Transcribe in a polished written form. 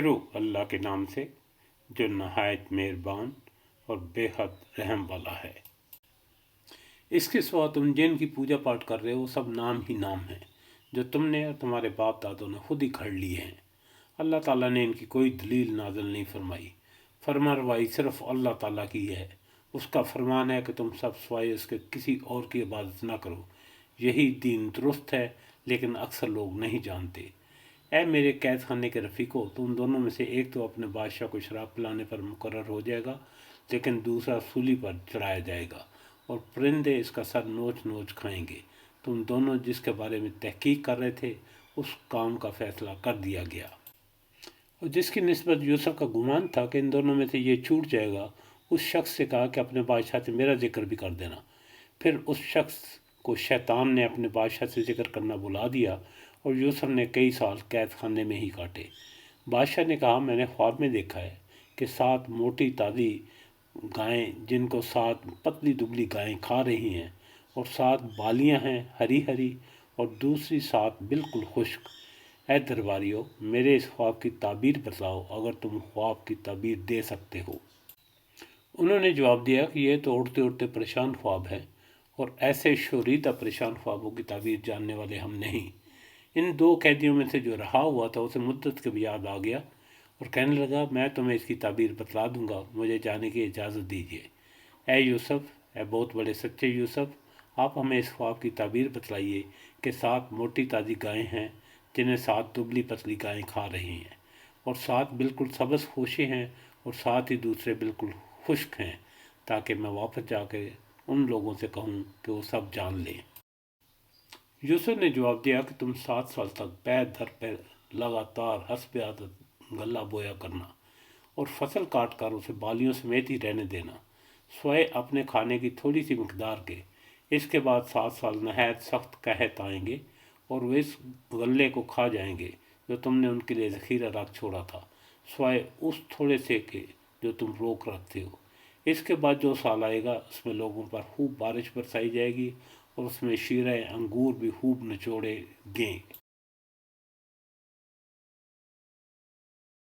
शुरू अल्लाह के नाम से जो नहायत मेहरबान और बेहद रहम वाला है। इसके सिवा तुम जिनकी पूजा पाठ कर रहे हो सब नाम ही नाम हैं जो तुमने और तुम्हारे बाप दादों ने खुद ही घड़ लिए हैं। अल्लाह ताला ने इनकी कोई दलील नाज़िल नहीं फरमाई। फरमारवाई सिर्फ अल्लाह ताला की है। उसका फरमान है कि तुम सब सिवाय उसके किसी और की इबादत ना करो। यही दीन दुरुस्त है, लेकिन अक्सर लोग नहीं जानते। ऐ मेरे कैद खाने के रफ़ीक़ों, तुम दोनों में से एक तो अपने बादशाह को शराब पिलाने पर मुकर्रर हो जाएगा, लेकिन दूसरा सूली पर चढ़ाया जाएगा और परिंदे इसका सर नोच नोच खाएंगे। तुम दोनों जिसके बारे में तहकीक कर रहे थे उस काम का फैसला कर दिया गया। और जिसकी निस्बत यूसुफ का गुमान था कि इन दोनों में से ये छूट जाएगा, उस शख्स से कहा कि अपने बादशाह से मेरा जिक्र भी कर देना। फिर उस शख्स को शैतान ने अपने बादशाह से जिक्र करना बुला दिया और यूसुफ ने कई साल कैद खाने में ही काटे। बादशाह ने कहा, मैंने ख्वाब में देखा है कि 7 मोटी ताज़ी गायें जिनको 7 पतली दुबली गायें खा रही हैं, और 7 बालियां हैं हरी हरी और दूसरी 7 बिल्कुल खुश्क। ऐ दरबारियों, मेरे इस ख्वाब की ताबीर बताओ अगर तुम ख्वाब की ताबीर दे सकते हो। उन्होंने जवाब दिया कि यह तो उड़ते उड़ते परेशान ख्वाब है, और ऐसे शोरीदा परेशान ख्वाबों की ताबीर जानने वाले हम नहीं। इन 2 कैदियों में से जो रहा हुआ था उसे मुद्दत के भी याद आ गया और कहने लगा, मैं तुम्हें इसकी ताबीर बतला दूंगा, मुझे जाने की इजाज़त दीजिए। ऐ यूसुफ, ऐ बहुत बड़े सच्चे यूसुफ, आप हमें इस ख्वाब की ताबीर बतलाइए कि 7 मोटी ताज़ी गायें हैं जिन्हें 7 दुबली पतली गायें खा रही हैं, और 7 बिल्कुल सब्ज़ खोशे हैं और 7 ही दूसरे बिल्कुल खुश्क हैं, ताकि मैं वापस जाकर उन लोगों से कहूँ कि वो सब जान लें। यूसुफ ने जवाब दिया कि तुम 7 साल तक पैर दर पैर लगातार हस्ब आदत गला बोया करना और फसल काट कर उसे बालियों समेत ही रहने देना, स्वयं अपने खाने की थोड़ी सी मकदार के। इसके बाद 7 साल नहायत सख्त कहत आएंगे और वे इस गले को खा जाएंगे जो तुमने उनके लिए ज़ख़ीरा रख छोड़ा था, स्वयं उस थोड़े से के जो तुम रोक रखते हो। इसके बाद जो साल आएगा उसमें लोगों पर खूब बारिश बरसाई जाएगी और उसमें शीरें अंगूर भी खूब निचोड़े गें।